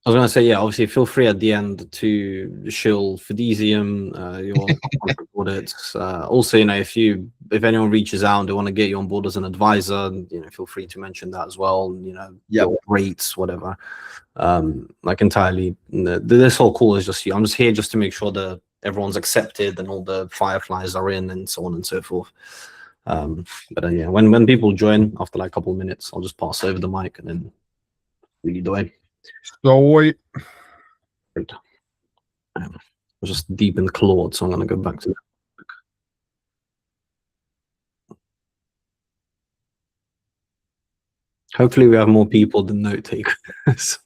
was going to say, yeah, obviously feel free at the end to shill Fidesium, your contract audits. Also, if anyone reaches out and they want to get you on board as an advisor, feel free to mention that as well. Your rates, whatever. Like entirely, this whole call is just I'm just here just to make sure that everyone's accepted and all the fireflies are in and so on and so forth. But yeah, when people join after like a couple of minutes, I'll just pass over the mic and then lead the way. So wait. I was just deep in Claude, so I'm going to go back to that. Hopefully we have more people than note takers.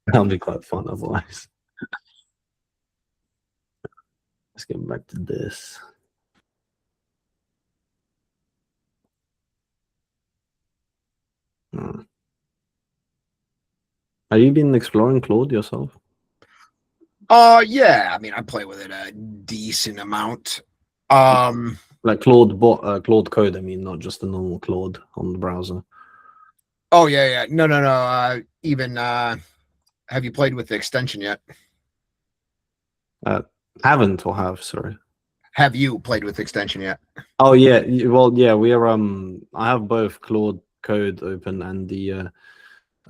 That'll be quite fun otherwise. Let's get back to this. Have you been exploring Claude yourself? Yeah. I mean, I play with it a decent amount. Like Claude Code. I mean, not just the normal Claude on the browser. Oh yeah. No. Even have you played with the extension yet? Haven't or have? Sorry. Have you played with the extension yet? Oh yeah. Well, yeah. We are. I have both Claude Code open and the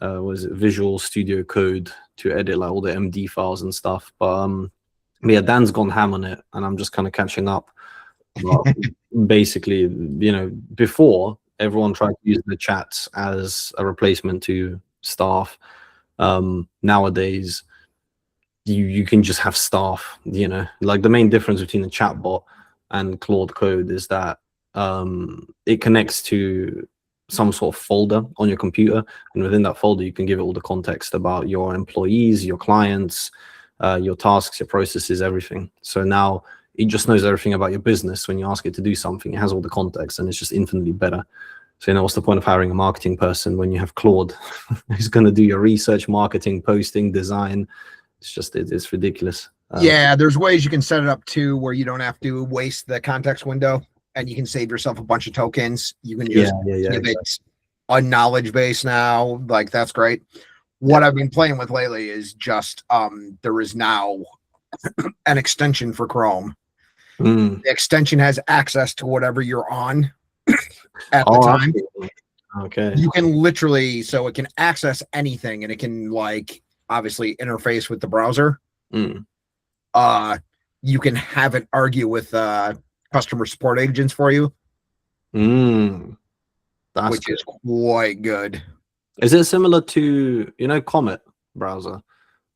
Visual Studio Code to edit like all the MD files and stuff. But yeah, Dan's gone ham on it, and I'm just kind of catching up. Basically, before everyone tried to use the chats as a replacement to staff. Nowadays, you can just have staff. Like the main difference between the chatbot and Claude Code is that it connects to some sort of folder on your computer, and within that folder you can give it all the context about your employees, your clients, your tasks, your processes, everything. So now it just knows everything about your business. When you ask it to do something, it has all the context, and it's just infinitely better. So what's the point of hiring a marketing person when you have Claude who's going to do your research, marketing, posting, design? It's ridiculous. Yeah, there's ways you can set it up too where you don't have to waste the context window, and you can save yourself a bunch of tokens. You can just give it a knowledge base now. Like, that's great. What I've been playing with lately is just there is now an extension for Chrome. The extension has access to whatever you're on at the time. Okay. You can literally, so it can access anything, and it can like obviously interface with the browser. You can have it argue with customer support agents for you, which is quite good. Is it similar to Comet browser,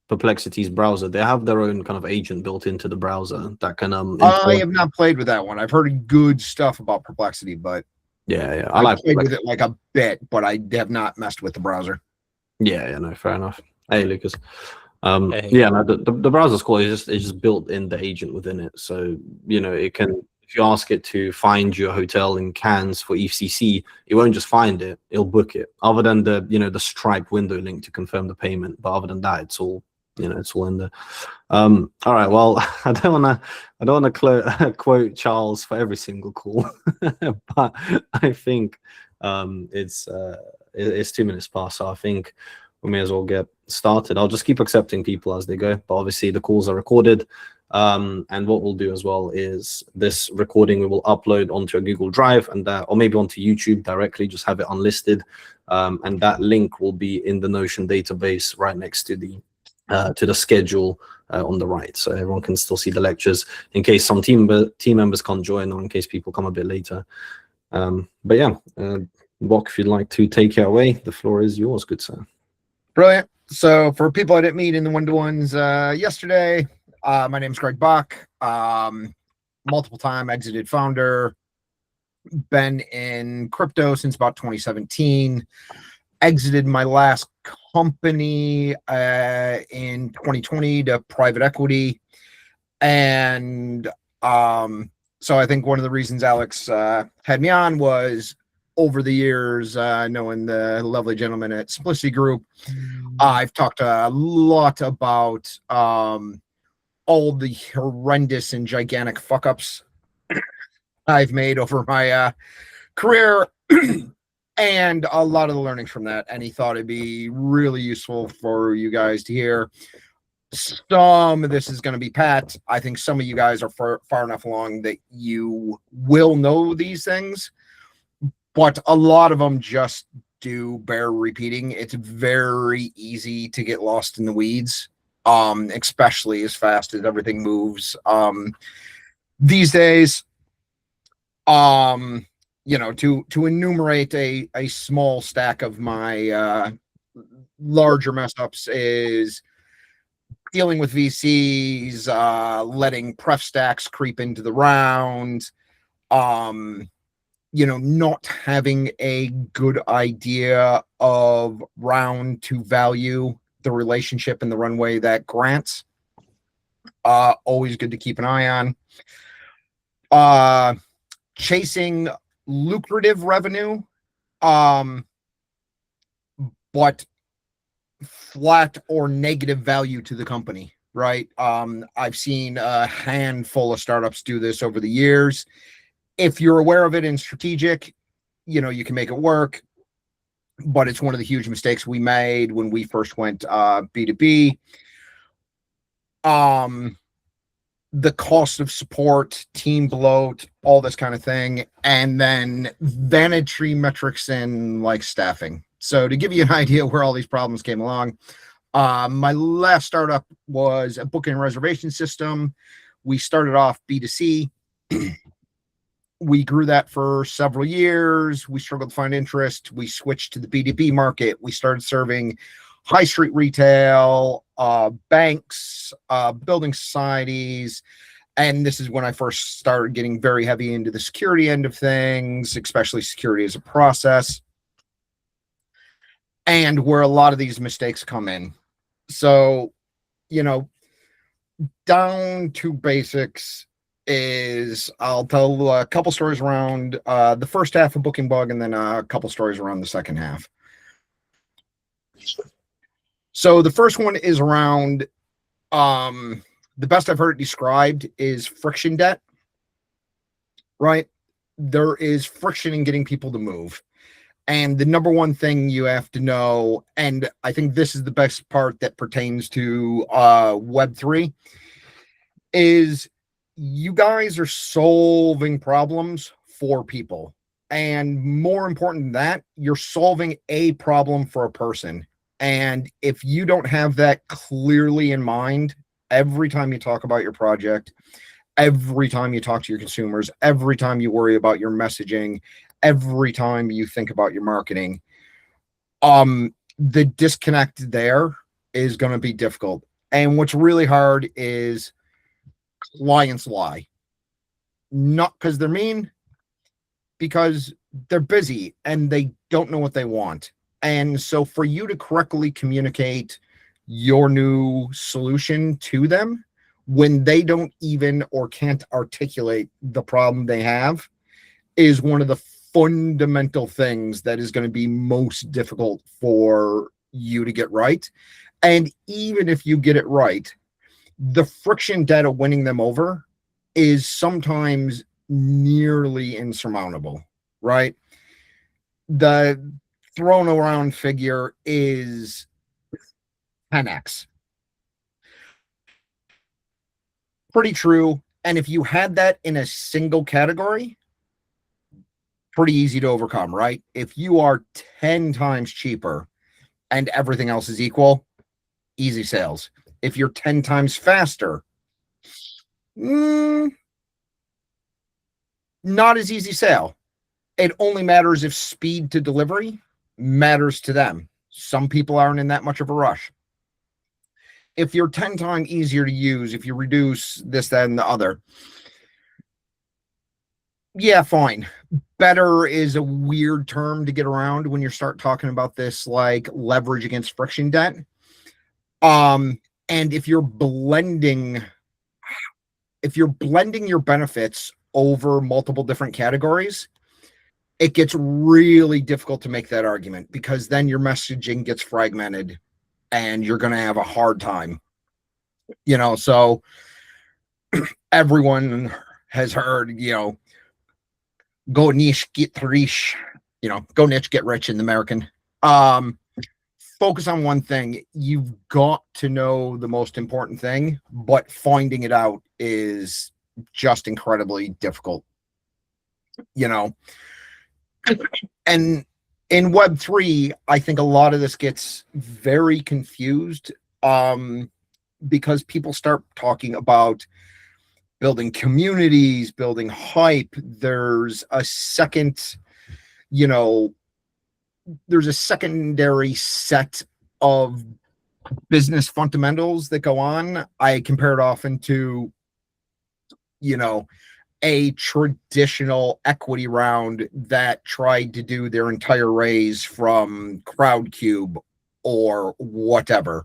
Perplexity's browser? They have their own kind of agent built into the browser that can I have not played with that one. I've heard good stuff about Perplexity, but yeah, I played with it like a bit, but I have not messed with the browser. Yeah, no, fair enough. Hey, Lucas. Yeah, no, the browser's cool. It's just built in the agent within it, so it can. If you ask it to find your hotel in Cannes for EFCC, it won't just find it; it'll book it. Other than the Stripe window link to confirm the payment, but other than that, it's all it's all in there. All right. Well, I don't want to quote Charles for every single call, but I think it's 2 minutes past, so I think we may as well get started. I'll just keep accepting people as they go, but obviously the calls are recorded. And what we'll do as well is this recording we will upload onto a Google Drive and or maybe onto YouTube directly, just have it unlisted. And that link will be in the Notion database right next to the schedule on the right, so everyone can still see the lectures in case some team members can't join, or in case people come a bit later. But yeah, Bock, if you'd like to take it away, the floor is yours, good sir. Brilliant. So for people I didn't meet in the one-to-ones yesterday, my name's Greg Bock, multiple time exited founder, been in crypto since about 2017, exited my last company in 2020 to private equity. And so I think one of the reasons Alex had me on was over the years, knowing the lovely gentleman at Simplicity Group, I've talked a lot about all the horrendous and gigantic fuck ups I've made over my career. and a lot of the learnings from that. And he thought it'd be really useful for you guys to hear. Some of this is going to be pat. I think some of you guys are far enough along that you will know these things, but a lot of them just do bear repeating. It's very easy to get lost in the weeds, especially as fast as everything moves these days. You know, to enumerate a small stack of my larger mess ups is dealing with VCs, letting pref stacks creep into the round, you know, not having a good idea of round to value, the relationship in the runway that grants. Always good to keep an eye on. Chasing lucrative revenue, but flat or negative value to the company, right? I've seen a handful of startups do this over the years. If you're aware of it and strategic, you know, you can make it work, but it's one of the huge mistakes we made when we first went B2B. The cost of support, team bloat, all this kind of thing, and then vanity metrics and like staffing. So to give you an idea where all these problems came along, my last startup was a booking and reservation system. We started off B2C. We grew that for several years. We struggled to find interest. We switched to the B2B market. We started serving high street retail, banks, building societies. And this is when I first started getting very heavy into the security end of things, especially security as a process, and where a lot of these mistakes come in. So, you know, down to basics is I'll tell a couple stories around the first half of Booking Bug, and then a couple stories around the second half. So the first one is around, the best I've heard it described is friction debt, right? There is friction in getting people to move. And the number one thing you have to know, and I think this is the best part that pertains to Web3, is you guys are solving problems for people. And more important than that, you're solving a problem for a person. And if you don't have that clearly in mind, every time you talk about your project, every time you talk to your consumers, every time you worry about your messaging, every time you think about your marketing, the disconnect there is going to be difficult. And what's really hard is clients lie. Not because they're mean, because they're busy and they don't know what they want. And so for you to correctly communicate your new solution to them when they don't even or can't articulate the problem they have is one of the fundamental things that is going to be most difficult for you to get right. And even if you get it right, the friction debt of winning them over is sometimes nearly insurmountable, right? The thrown around figure is 10x. Pretty true. And if you had that in a single category, pretty easy to overcome, right? If you are 10 times cheaper and everything else is equal, easy sales. If you're 10 times faster, not as easy sale. It only matters if speed to delivery matters to them. Some people aren't in that much of a rush. If you're 10 times easier to use, if you reduce this, that, and the other, yeah, fine. Better is a weird term to get around when you start talking about this, like leverage against friction debt. And if you're blending your benefits over multiple different categories, it gets really difficult to make that argument because then your messaging gets fragmented and you're going to have a hard time, you know. So everyone has heard, you know, go niche, get rich, go niche, get rich in the American. Focus on one thing. You've got to know the most important thing, but finding it out is just incredibly difficult, and in Web3, I think a lot of this gets very confused because people start talking about building communities, building hype. There's a secondary set of business fundamentals that go on. I compare it often to, a traditional equity round that tried to do their entire raise from Crowdcube or whatever.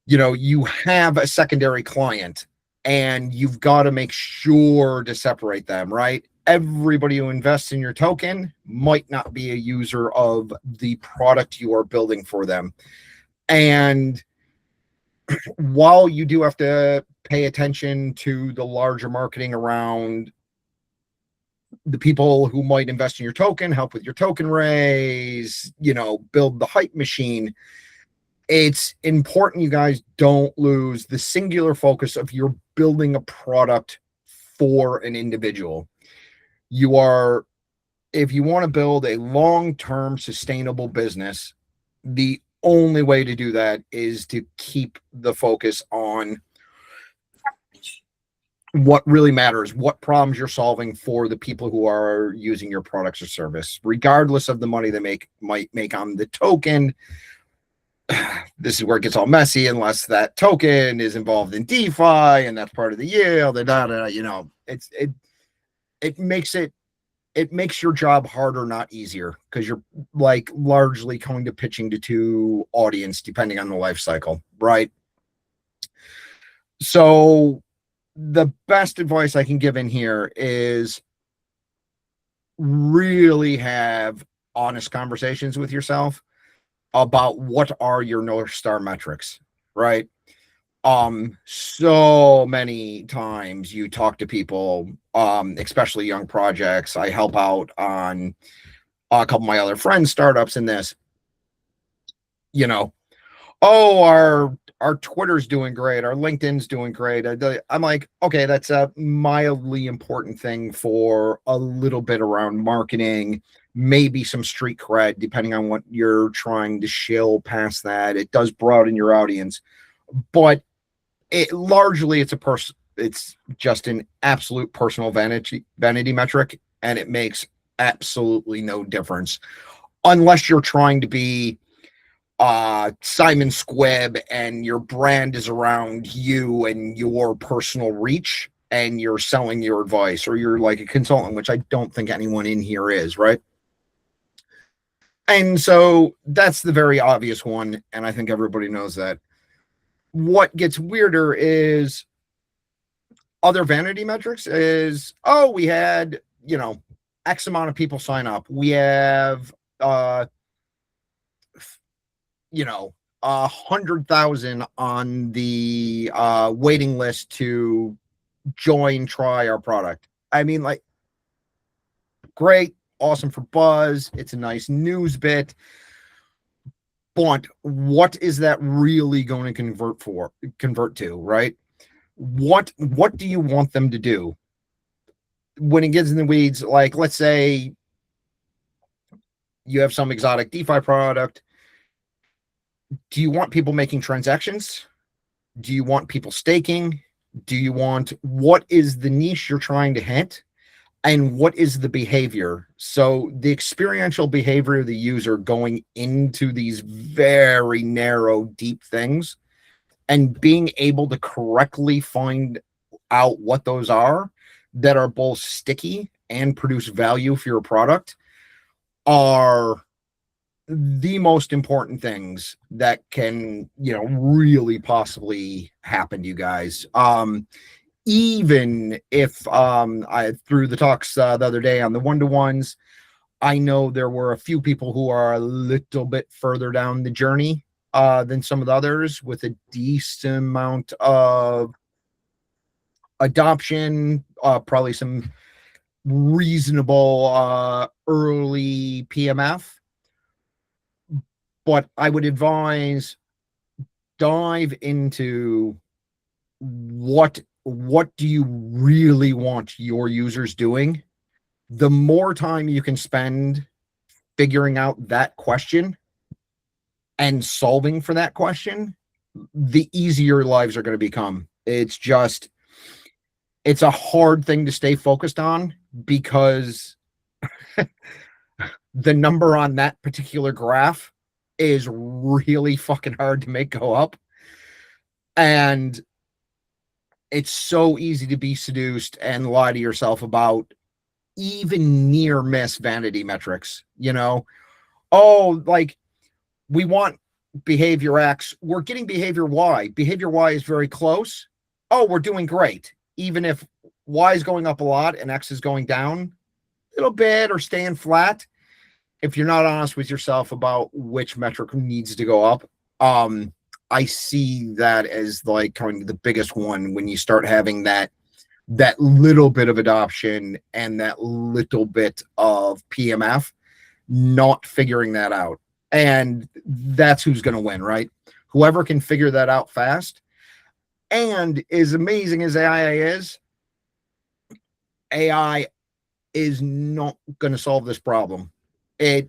You have a secondary client and you've got to make sure to separate them, right? Everybody who invests in your token might not be a user of the product you are building for them. And while you do have to pay attention to the larger marketing around the people who might invest in your token, help with your token raise, build the hype machine, it's important you guys don't lose the singular focus of you're building a product for an individual. If you want to build a long-term sustainable business, the only way to do that is to keep the focus on what really matters, what problems you're solving for the people who are using your products or service, regardless of the money they might make on the token. This is where it gets all messy unless that token is involved in DeFi and that's part of the yield. It makes your job harder, not easier, because you're largely going to pitching to two audience depending on the life cycle, right? So the best advice I can give in here is really have honest conversations with yourself about what are your North Star metrics, right? So many times you talk to people, especially young projects. I help out on a couple of my other friends' startups in this, our Twitter's doing great, our LinkedIn's doing great. I'm like, okay, that's a mildly important thing for a little bit around marketing, maybe some street cred, depending on what you're trying to shill past that. It does broaden your audience, but it's just an absolute personal vanity metric, and it makes absolutely no difference unless you're trying to be Simon Squibb and your brand is around you and your personal reach and you're selling your advice, or you're like a consultant, which I don't think anyone in here is, right? And so that's the very obvious one, and I think everybody knows that. What gets weirder is other vanity metrics is, we had, X amount of people sign up. We have, 100,000 on the waiting list to try our product. I mean, great, awesome for buzz. It's a nice news bit. But what is that really going to convert to, right? What do you want them to do? When it gets in the weeds, let's say you have some exotic DeFi product. Do you want people making transactions? Do you want people staking? What is the niche you're trying to hit? And what is the behavior? So the experiential behavior of the user going into these very narrow, deep things and being able to correctly find out what those are that are both sticky and produce value for your product are the most important things that can, really possibly happen to you guys. Even if I through the talks the other day on the one-to-ones, I know there were a few people who are a little bit further down the journey than some of the others, with a decent amount of adoption, probably some reasonable early PMF, but I would advise dive into what do you really want your users doing. The more time you can spend figuring out that question and solving for that question, the easier lives are going to become. It's a hard thing to stay focused on because the number on that particular graph is really fucking hard to make go up. And it's so easy to be seduced and lie to yourself about even near miss vanity metrics, Oh, like we want behavior X, we're getting behavior Y. Behavior Y is very close. Oh, we're doing great. Even if Y is going up a lot and X is going down a little bit or staying flat, if you're not honest with yourself about which metric needs to go up, I see that as like kind of the biggest one when you start having that little bit of adoption and that little bit of PMF, not figuring that out. And that's who's going to win, right? Whoever can figure that out fast. And as amazing as AI is not going to solve this problem. AI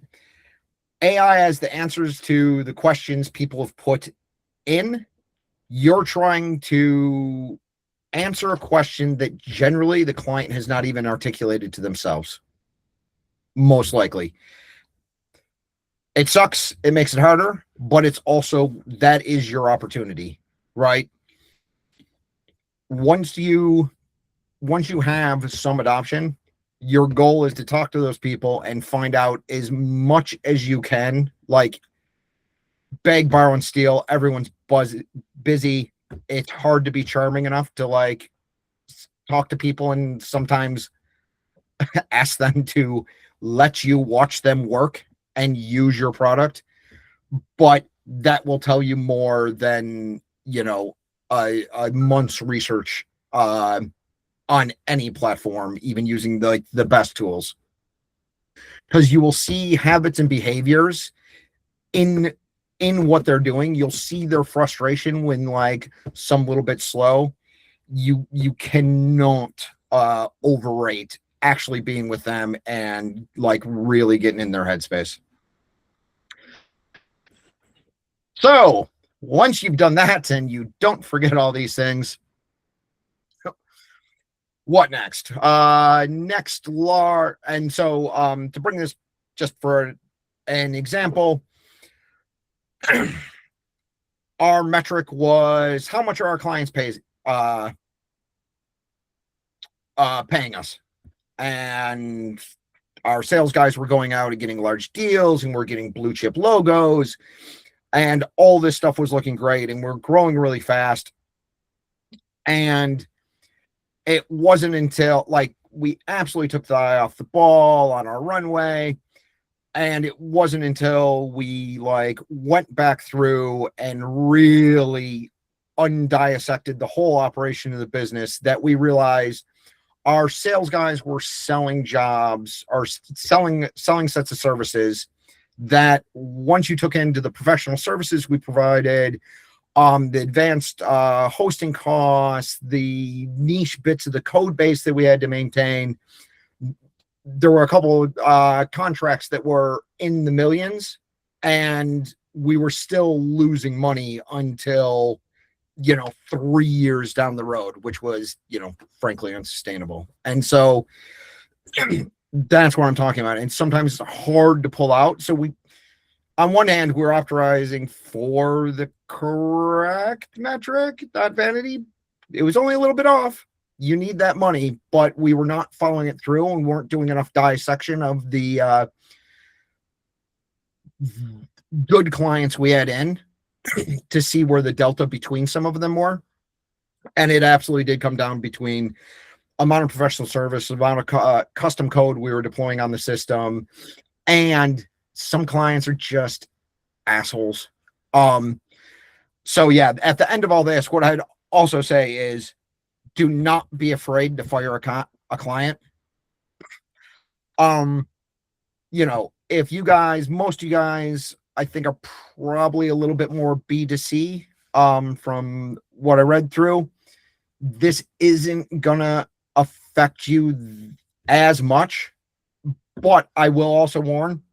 has the answers to the questions people have put in. You're trying to answer a question that generally the client has not even articulated to themselves. Most likely. It sucks. It makes it harder, but it's also, that is your opportunity, right? Once you have some adoption, your goal is to talk to those people and find out as much as you can, like beg, borrow, and steal. Everyone's busy. It's hard to be charming enough to like talk to people and sometimes ask them to let you watch them work and use your product. But that will tell you more than, a month's research on any platform, even using the best tools. Because you will see habits and behaviors in what they're doing. You'll see their frustration when like some little bit slow. You cannot overrate actually being with them and like really getting in their headspace. So once you've done that and you don't forget all these things, what next? Next, and so to bring this just for an example, our metric was how much are our clients paying us, and our sales guys were going out and getting large deals, and we're getting blue chip logos, and all this stuff was looking great, and we're growing really fast. And it wasn't until like we absolutely took the eye off the ball on our runway. And it wasn't until we like went back through and really undissected the whole operation of the business that we realized our sales guys were selling jobs or selling sets of services that once you took into the professional services we provided, the advanced hosting costs, the niche bits of the code base that we had to maintain, there were a couple of contracts that were in the millions, and we were still losing money until 3 years down the road, which was frankly unsustainable. And so that's what I'm talking about. And sometimes it's hard to pull out. So we, on one hand, we're optimizing for the correct metric, not vanity. It was only a little bit off. You need that money, but we were not following it through and weren't doing enough dissection of the good clients we had in to see where the delta between some of them were. And it absolutely did come down between amount of professional service, amount of custom code we were deploying on the system, and some clients are just assholes. So yeah, at the end of all this, what I'd also say is do not be afraid to fire a client. You know, if you guys, most of you guys, I think are probably a little bit more B2C, from what I read through. This isn't gonna affect you as much, but I will also warn,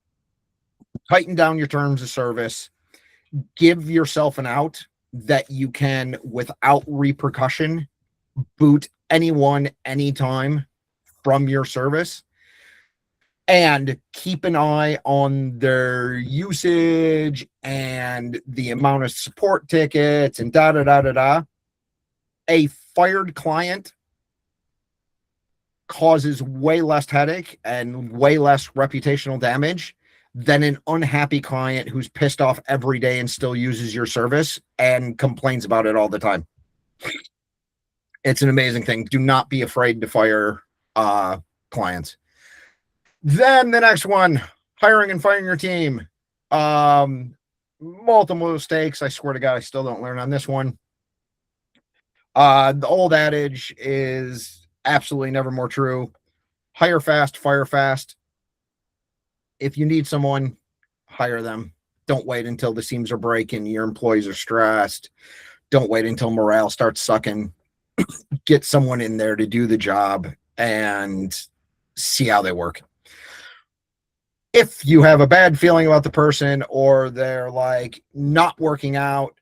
tighten down your terms of service, give yourself an out that you can, without repercussion, boot anyone anytime from your service, and keep an eye on their usage and the amount of support tickets and da da da da da. A fired client causes way less headache and way less reputational damage than an unhappy client who's pissed off every day and still uses your service and complains about it all the time. It's an amazing thing. Do not be afraid to fire clients. Then the next one, hiring and firing your team. Multiple mistakes. I swear to God, I still don't learn on this one. The old adage is absolutely never more true. Hire fast, fire fast. If you need someone, hire them. Don't wait until the seams are breaking, your employees are stressed. Don't wait until morale starts sucking. Get someone in there to do the job and see how they work. If you have a bad feeling about the person, or they're like not working out,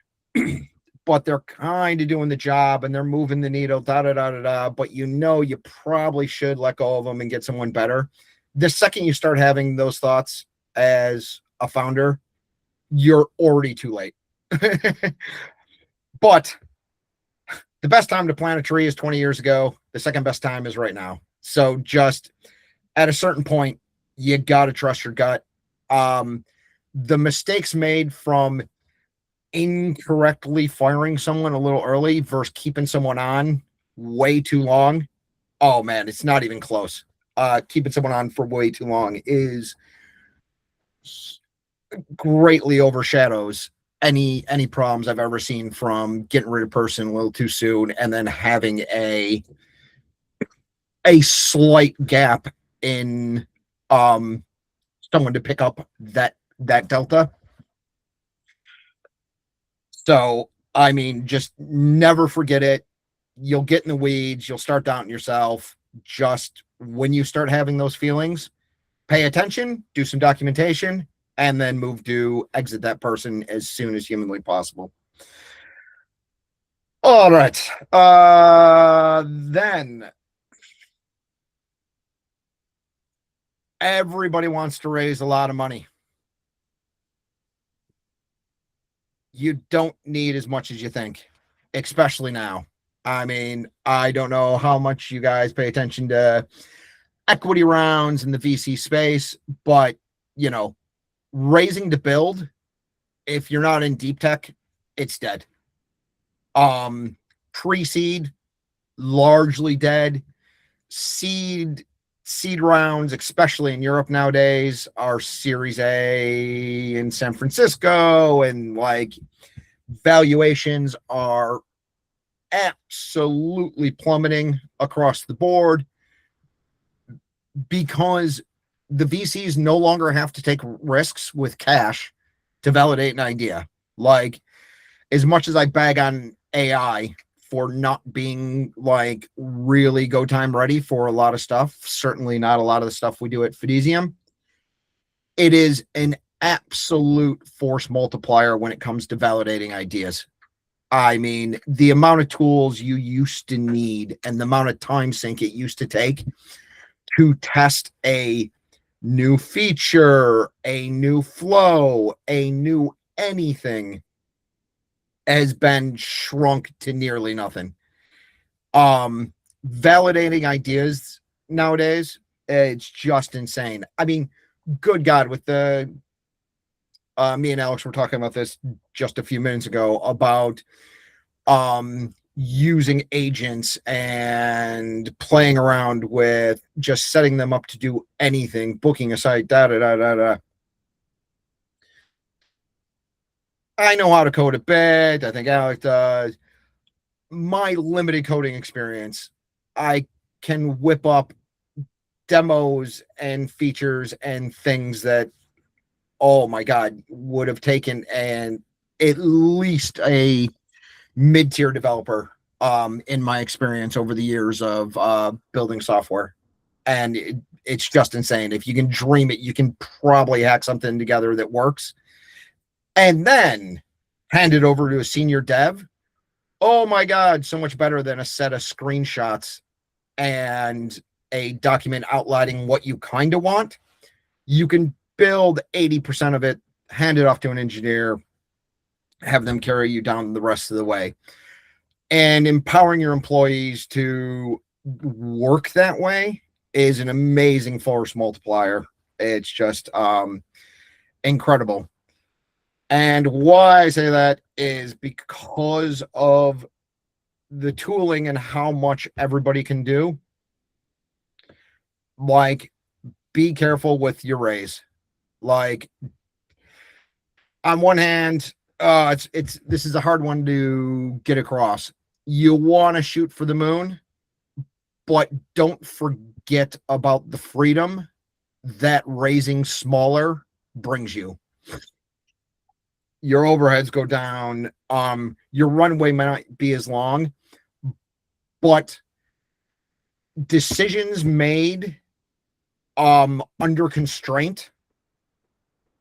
but they're kind of doing the job and they're moving the needle, da da da da da, but you know you probably should let go of them and get someone better. The second you start having those thoughts as a founder, you're already too late. But the best time to plant a tree is 20 years ago. The second best time is right now. So just at a certain point, you got to trust your gut. The mistakes made from incorrectly firing someone a little early versus keeping someone on way too long. Oh man, it's not even close. Keeping someone on for way too long is greatly overshadows any problems I've ever seen from getting rid of a person a little too soon and then having a slight gap in someone to pick up that delta. So, I mean, just never forget it. You'll get in the weeds. You'll start doubting yourself. Just when you start having those feelings, pay attention, do some documentation, and then move to exit that person as soon as humanly possible. All right. Then everybody wants to raise a lot of money. You don't need as much as you think, especially now. I mean, I don't know how much you guys pay attention to equity rounds in the VC space, but, you know, raising to build, if you're not in deep tech, it's dead. Pre-seed, largely dead. Seed rounds, especially in Europe nowadays, are Series A in San Francisco, and like valuations are absolutely plummeting across the board because the VCs no longer have to take risks with cash to validate an idea. Like, as much as I bag on AI for not being like really go time ready for a lot of stuff, certainly not a lot of the stuff we do at Fidesium, it is an absolute force multiplier when it comes to validating ideas. I mean, the amount of tools you used to need and the amount of time sink it used to take to test a new feature, a new flow, a new anything has been shrunk to nearly nothing. Validating ideas nowadays, it's just insane. I mean, good God, with the me and Alex were talking about this just a few minutes ago about using agents and playing around with just setting them up to do anything, booking a site, da da da da da. I know how to code a bit. I think Alex does. My limited coding experience, I can whip up demos and features and things that, oh my God, would have taken an at least a mid-tier developer in my experience over the years of building software. And it's just insane. If you can dream it, you can probably hack something together that works and then hand it over to a senior dev. Oh my God, so much better than a set of screenshots and a document outlining what you kind of want. You can build 80% of it, hand it off to an engineer, have them carry you down the rest of the way. And empowering your employees to work that way is an amazing force multiplier. It's just incredible. And why I say that is because of the tooling and how much everybody can do. Like, be careful with your raise. Like, on one hand, this is a hard one to get across. You want to shoot for the moon, but don't forget about the freedom that raising smaller brings you. Your overheads go down. Your runway might not be as long, but decisions made under constraint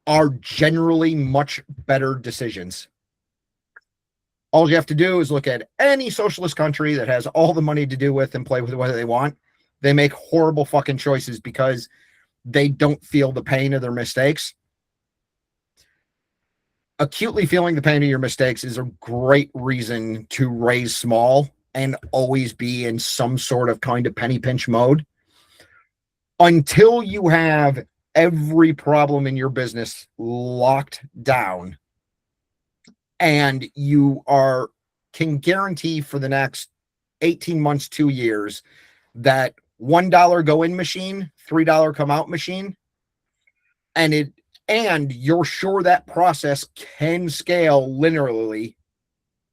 are generally much better decisions. All you have to do is look at any socialist country that has all the money to do with and play with what they want. They make horrible fucking choices because they don't feel the pain of their mistakes. Acutely feeling the pain of your mistakes is a great reason to raise small and always be in some sort of kind of penny pinch mode until you have every problem in your business locked down and you can guarantee for the next 18 months, 2 years that $1 go in machine, $3 come out machine, and you're sure that process can scale linearly.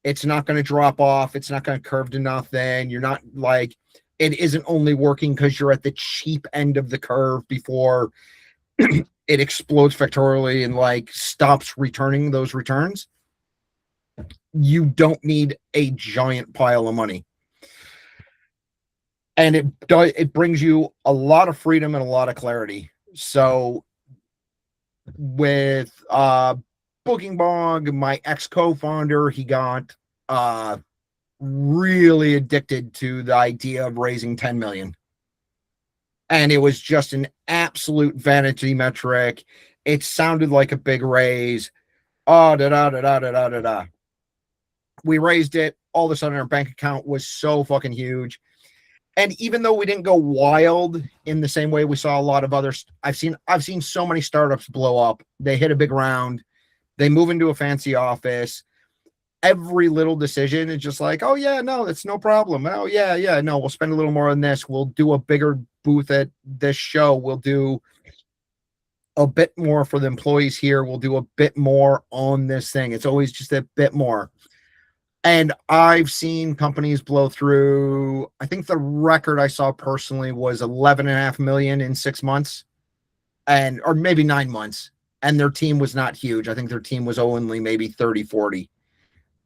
It's not going to drop off. It's not going to curve to nothing. You're not like, it isn't only working because you're at the cheap end of the curve before it explodes factorially and like stops returning those returns. You don't need a giant pile of money. And it brings you a lot of freedom and a lot of clarity. So with Booking Bog, my ex-co-founder, he got really addicted to the idea of raising 10 million. And it was just an absolute vanity metric. It sounded like a big raise. We raised it. All of a sudden, our bank account was so fucking huge. And even though we didn't go wild in the same way we saw a lot of others, I've seen so many startups blow up. They hit a big round. They move into a fancy office. Every little decision is just like, oh yeah, no, that's no problem. Oh yeah, no, we'll spend a little more on this. We'll do a bigger booth at this show. We'll do a bit more for the employees here. We'll do a bit more on this thing. It's always just a bit more. And I've seen companies blow through, I think the record I saw personally was 11.5 million in 6 months or maybe 9 months. And their team was not huge. I think their team was only maybe 30, 40.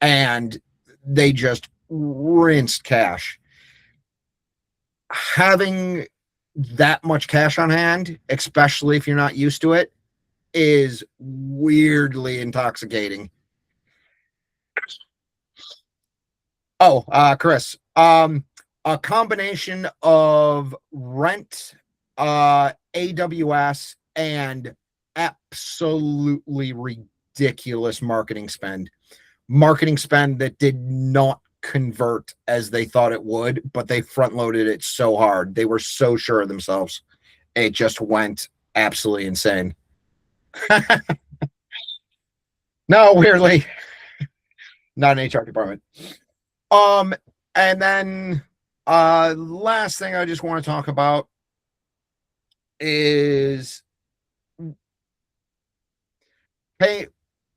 And they just rinsed cash. Having that much cash on hand, especially if you're not used to it, is weirdly intoxicating. Oh, Chris, a combination of rent, AWS, and absolutely ridiculous marketing spend that did not convert as they thought it would, but they front loaded it so hard. They were so sure of themselves. It just went absolutely insane. No, weirdly, not an HR department. And then last thing I just want to talk about is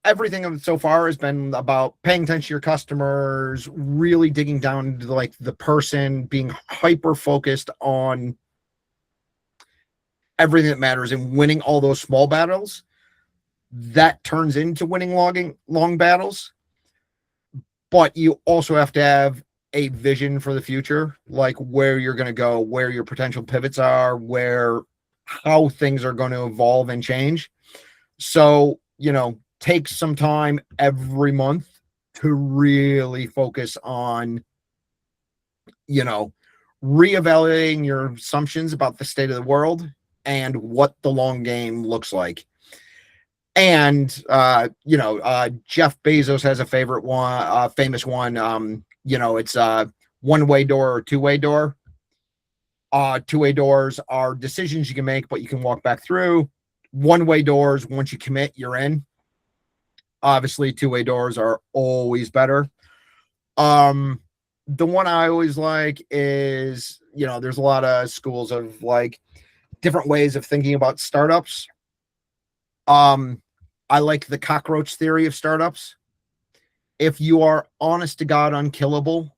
everything so far has been about paying attention to your customers, really digging down into like the person, being hyper focused on everything that matters, and winning all those small battles, that turns into winning long battles. But you also have to have a vision for the future, like where you're going to go, where your potential pivots are, how things are going to evolve and change. So, take some time every month to really focus on, reevaluating your assumptions about the state of the world and what the long game looks like. And Jeff Bezos has a favorite one, famous one. It's one-way door or two-way door. Two-way doors are decisions you can make, but you can walk back through. One-way doors, once you commit, you're in. Obviously, two-way doors are always better. The one I always like is, there's a lot of schools of like different ways of thinking about startups. I like the cockroach theory of startups. If you are honest to God unkillable,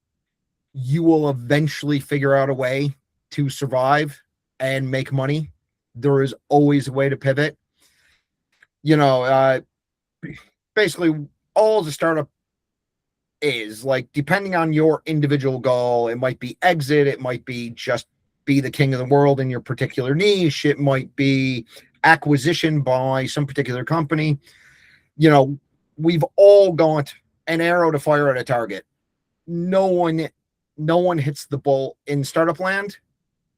you will eventually figure out a way to survive and make money. There is always a way to pivot. Basically all the startup is like, depending on your individual goal, it might be exit, it might be just be the king of the world in your particular niche, it might be acquisition by some particular company. We've all got an arrow to fire at a target. No one hits the bull in startup land.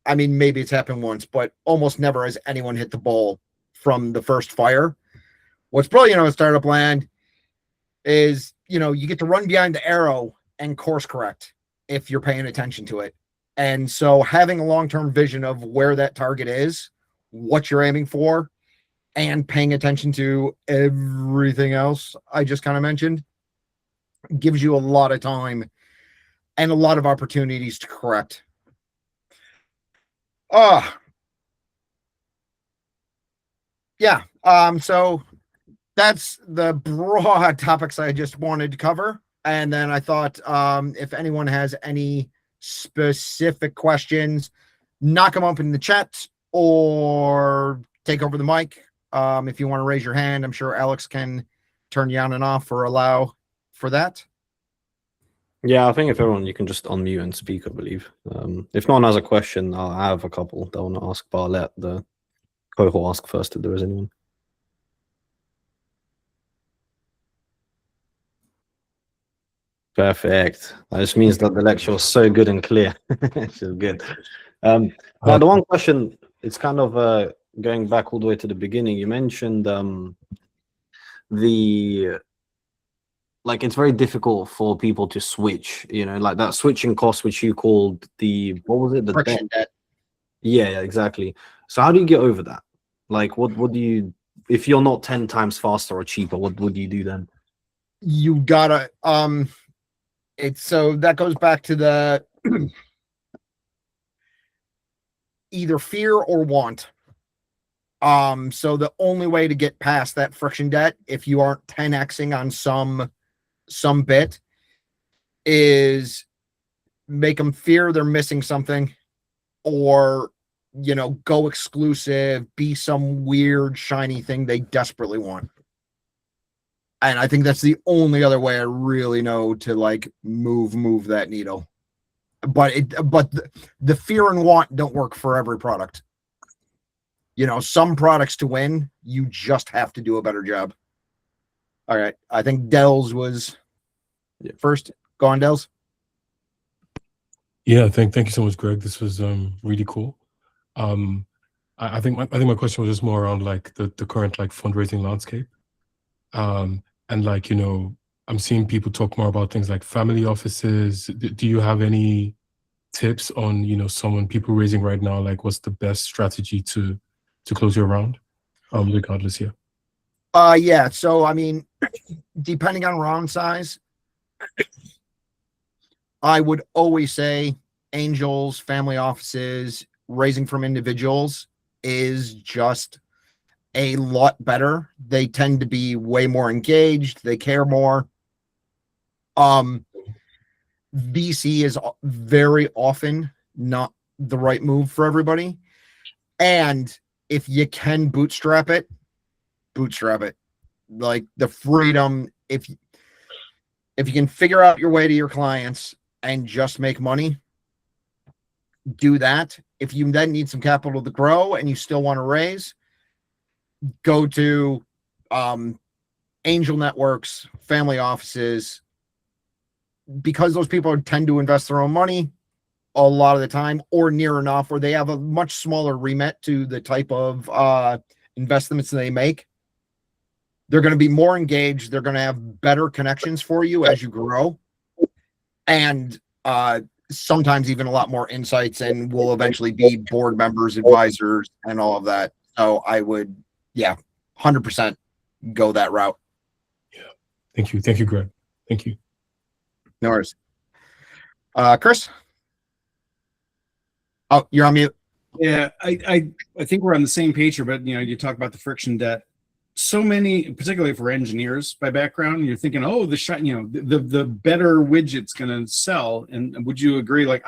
I mean, maybe it's happened once, but almost never has anyone hit the bull from the first fire. What's brilliant in startup land is, you get to run behind the arrow and course correct if you're paying attention to it. And so having a long-term vision of where that target is, what you're aiming for, and paying attention to everything else I just kind of mentioned gives you a lot of time and a lot of opportunities to correct. Yeah. So that's the broad topics I just wanted to cover. And then I thought, if anyone has any specific questions, knock them up in the chat or take over the mic. If you want to raise your hand, I'm sure Alex can turn you on and off or allow for that. Yeah, I think if everyone, you can just unmute and speak, I believe. If no one has a question, I have a couple that I want to ask, but I'll let the cohort ask first if there is anyone. Perfect. That just means that the lecture was so good and clear. It's good. Now, the one question, it's kind of going back all the way to the beginning. You mentioned it's very difficult for people to switch, like that switching cost, which you called what was it? The friction debt. Yeah, exactly. So how do you get over that? Like, what do you, if you're not 10 times faster or cheaper, what do you do then? You gotta, so that goes back to the either fear or want. So the only way to get past that friction debt, if you aren't 10xing on some bit, is make them fear they're missing something, or go exclusive, be some weird shiny thing they desperately want. And I think that's the only other way I really know to like move that needle. But the fear and want don't work for every product. Some products to win, you just have to do a better job. All right. I think Dells was first. Go on, Dells. Yeah, thank you so much, Greg. This was really cool. I think my question was just more around like the current like fundraising landscape. And like, I'm seeing people talk more about things like family offices. Do you have any tips on, people raising right now? Like, what's the best strategy to close your round? Regardless, yeah. Yeah. So, I mean, depending on round size, I would always say angels, family offices, raising from individuals is just a lot better. They tend to be way more engaged. They care more. VC is very often not the right move for everybody. And if you can bootstrap it, bootstrap it. Like the freedom, if you can figure out your way to your clients and just make money, do that. If you then need some capital to grow and you still want to raise, go to angel networks, family offices, because those people tend to invest their own money a lot of the time, or near enough, or they have a much smaller remit to the type of investments they make. They're going to be more engaged. They're going to have better connections for you as you grow. And sometimes even a lot more insights, and will eventually be board members, advisors, and all of that. So I would, 100% go that route. Yeah. Thank you. Thank you, Greg. Thank you. No worries. Chris? Oh, you're on mute. Yeah, I think we're on the same page here, but you talk about the friction debt. So many, particularly for engineers by background, you're thinking, oh, the better widget's going to sell. And would you agree? Like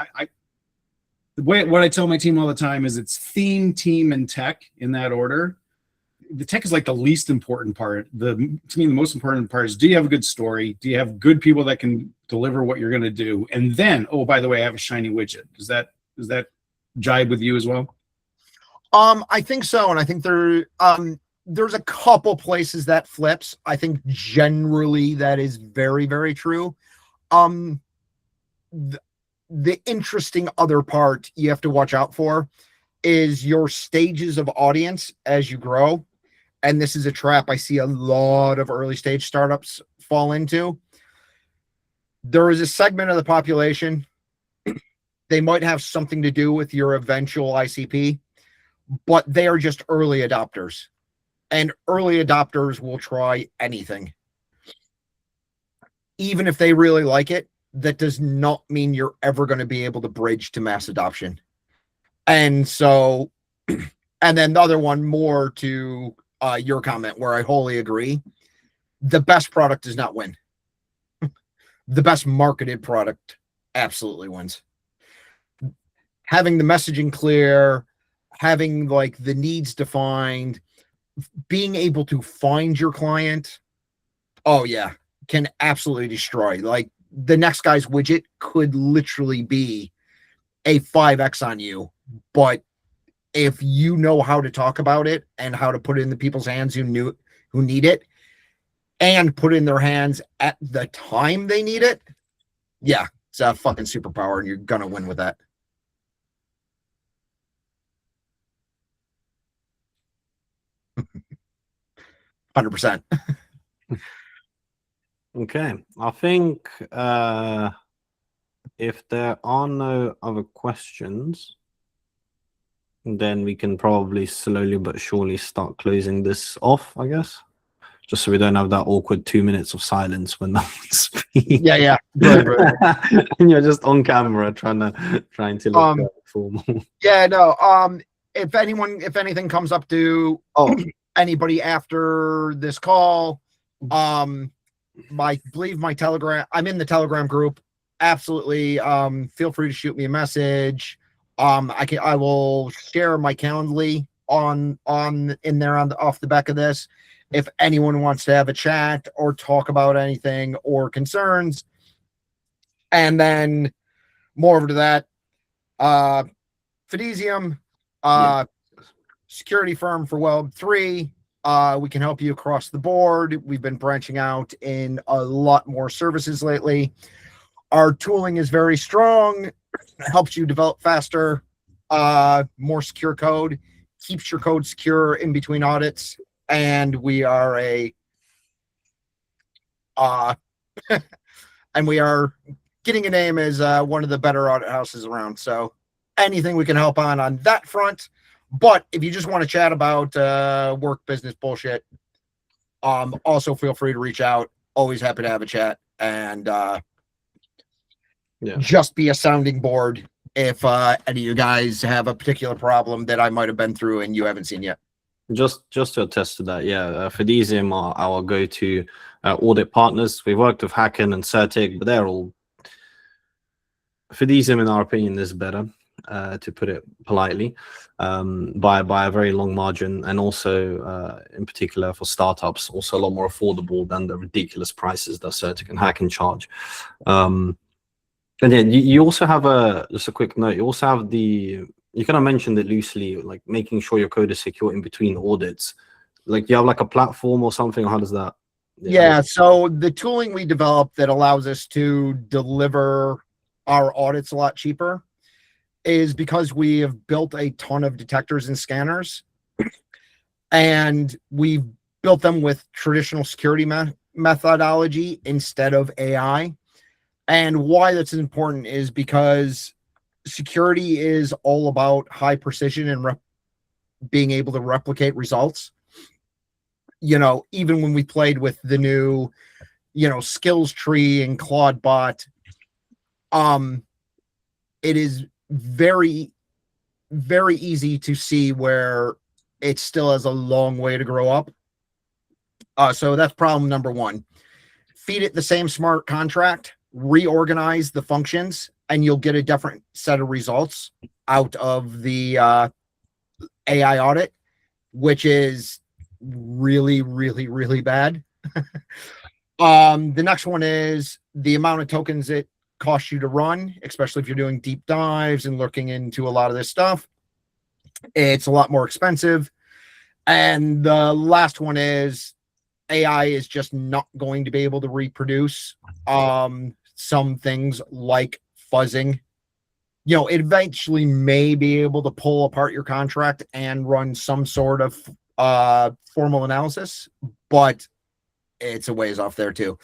what I tell my team all the time is it's theme, team, and tech in that order. The tech is like the least important part. To me, the most important part is, do you have a good story? Do you have good people that can deliver what you're going to do? And then, oh, by the way, I have a shiny widget. Does that jibe with you as well? I think so. And I think there's a couple places that flips. I think generally that is very, very true. The interesting other part you have to watch out for is your stages of audience as you grow. And this is a trap I see a lot of early stage startups fall into. There is a segment of the population, they might have something to do with your eventual ICP, but they are just early adopters. And early adopters will try anything. Even if they really like it, that does not mean you're ever going to be able to bridge to mass adoption. And so, and then the other one, more to your comment, where I wholly agree, the best product does not win. The best marketed product absolutely wins. Having the messaging clear, having like the needs defined, being able to find your client, oh yeah, can absolutely destroy. Like the next guy's widget could literally be a 5x on you, but if you know how to talk about it and how to put it in the people's hands who need it, and put it in their hands at the time they need it, yeah, it's a fucking superpower, and you're gonna win with that. %. Okay, I think if there are no other questions, then we can probably slowly but surely start closing this off, I guess. Just so we don't have that awkward 2 minutes of silence when no one speaks. Yeah. Right. And you're just on camera trying to look formal. Yeah, no. If anything comes up to anybody after this call, believe my Telegram, I'm in the Telegram group. Absolutely. Feel free to shoot me a message. I will share my Calendly in there off the back of this. If anyone wants to have a chat or talk about anything or concerns. And then more over to that, Fidesium, security firm for Web3. We can help you across the board. We've been branching out in a lot more services lately. Our tooling is very strong, helps you develop faster, more secure code, keeps your code secure in between audits. And we are and we are getting a name as one of the better audit houses around. So anything we can help on that front. But if you just want to chat about work, business, bullshit, also feel free to reach out. Always happy to have a chat and just be a sounding board if any of you guys have a particular problem that I might have been through and you haven't seen yet. Just to attest to that, Fidesium are our go-to audit partners. We've worked with Hacken and Certic, but they're all... Fidesium, in our opinion, is better. to put it politely, by a very long margin, and also in particular for startups, also a lot more affordable than the ridiculous prices that Certic and Hack can charge. And then you also have just a quick note. You also have you kind of mentioned it loosely, like making sure your code is secure in between audits. Like you have like a platform or something, or how does that? Yeah, so the tooling we developed that allows us to deliver our audits a lot cheaper is because we have built a ton of detectors and scanners, and we've built them with traditional security methodology instead of AI. And why that's important is because security is all about high precision and being able to replicate results. Even when we played with the new, skills tree and Claude bot, it is very, very easy to see where it still has a long way to grow up. So that's problem number one. Feed it the same smart contract, reorganize the functions, and you'll get a different set of results out of the AI audit, which is really, really, really bad. The next one is the amount of tokens it costs you to run, especially if you're doing deep dives and looking into a lot of this stuff. It's a lot more expensive. And the last one is AI is just not going to be able to reproduce some things like fuzzing. It eventually may be able to pull apart your contract and run some sort of formal analysis, but it's a ways off there too.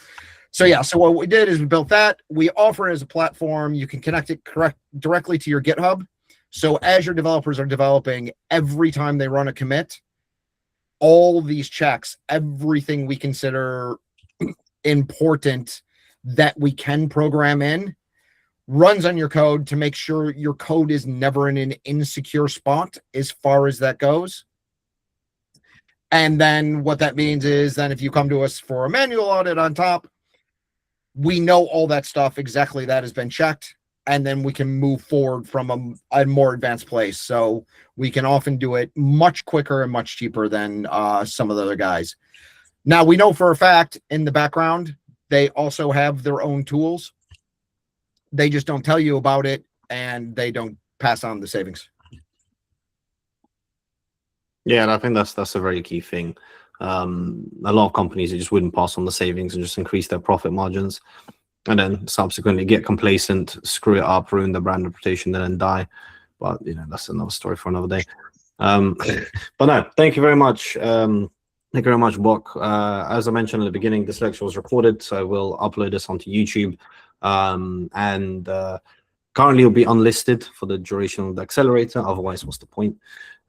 So yeah, so what we did is we built that. We offer it as a platform. You can connect it directly to your GitHub. So as your developers are developing, every time they run a commit, all these checks, everything we consider important that we can program in, runs on your code to make sure your code is never in an insecure spot as far as that goes. And then what that means is then if you come to us for a manual audit on top, we know all that stuff, exactly that has been checked, and then we can move forward from a more advanced place. So we can often do it much quicker and much cheaper than some of the other guys. Now, we know for a fact in the background, they also have their own tools. They just don't tell you about it, and they don't pass on the savings. Yeah, and I think that's a very key thing. A lot of companies just wouldn't pass on the savings and just increase their profit margins, and then subsequently get complacent, screw it up, ruin their brand reputation, then die. But that's another story for another day. But no, thank you very much. Thank you very much, Bock. As I mentioned at the beginning, this lecture was recorded, so we'll upload this onto YouTube. And currently it'll be unlisted for the duration of the accelerator. Otherwise, what's the point?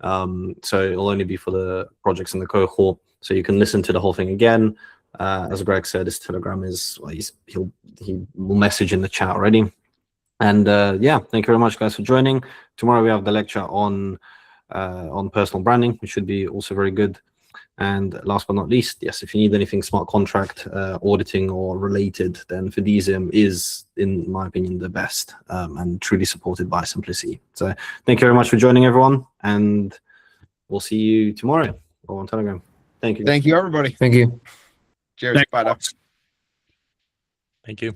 So it'll only be for the projects in the cohort, so you can listen to the whole thing again. As Greg said, his Telegram is he will message in the chat already. And yeah, thank you very much, guys, for joining. Tomorrow we have the lecture on personal branding, which should be also very good. And last but not least, yes, if you need anything smart contract auditing or related, then Fidesium is, in my opinion, the best, and truly supported by Simplicity. So thank you very much for joining, everyone, and we'll see you tomorrow or on Telegram. Thank you. Thank you, everybody. Thank you. Cheers. Bye now. Thank you.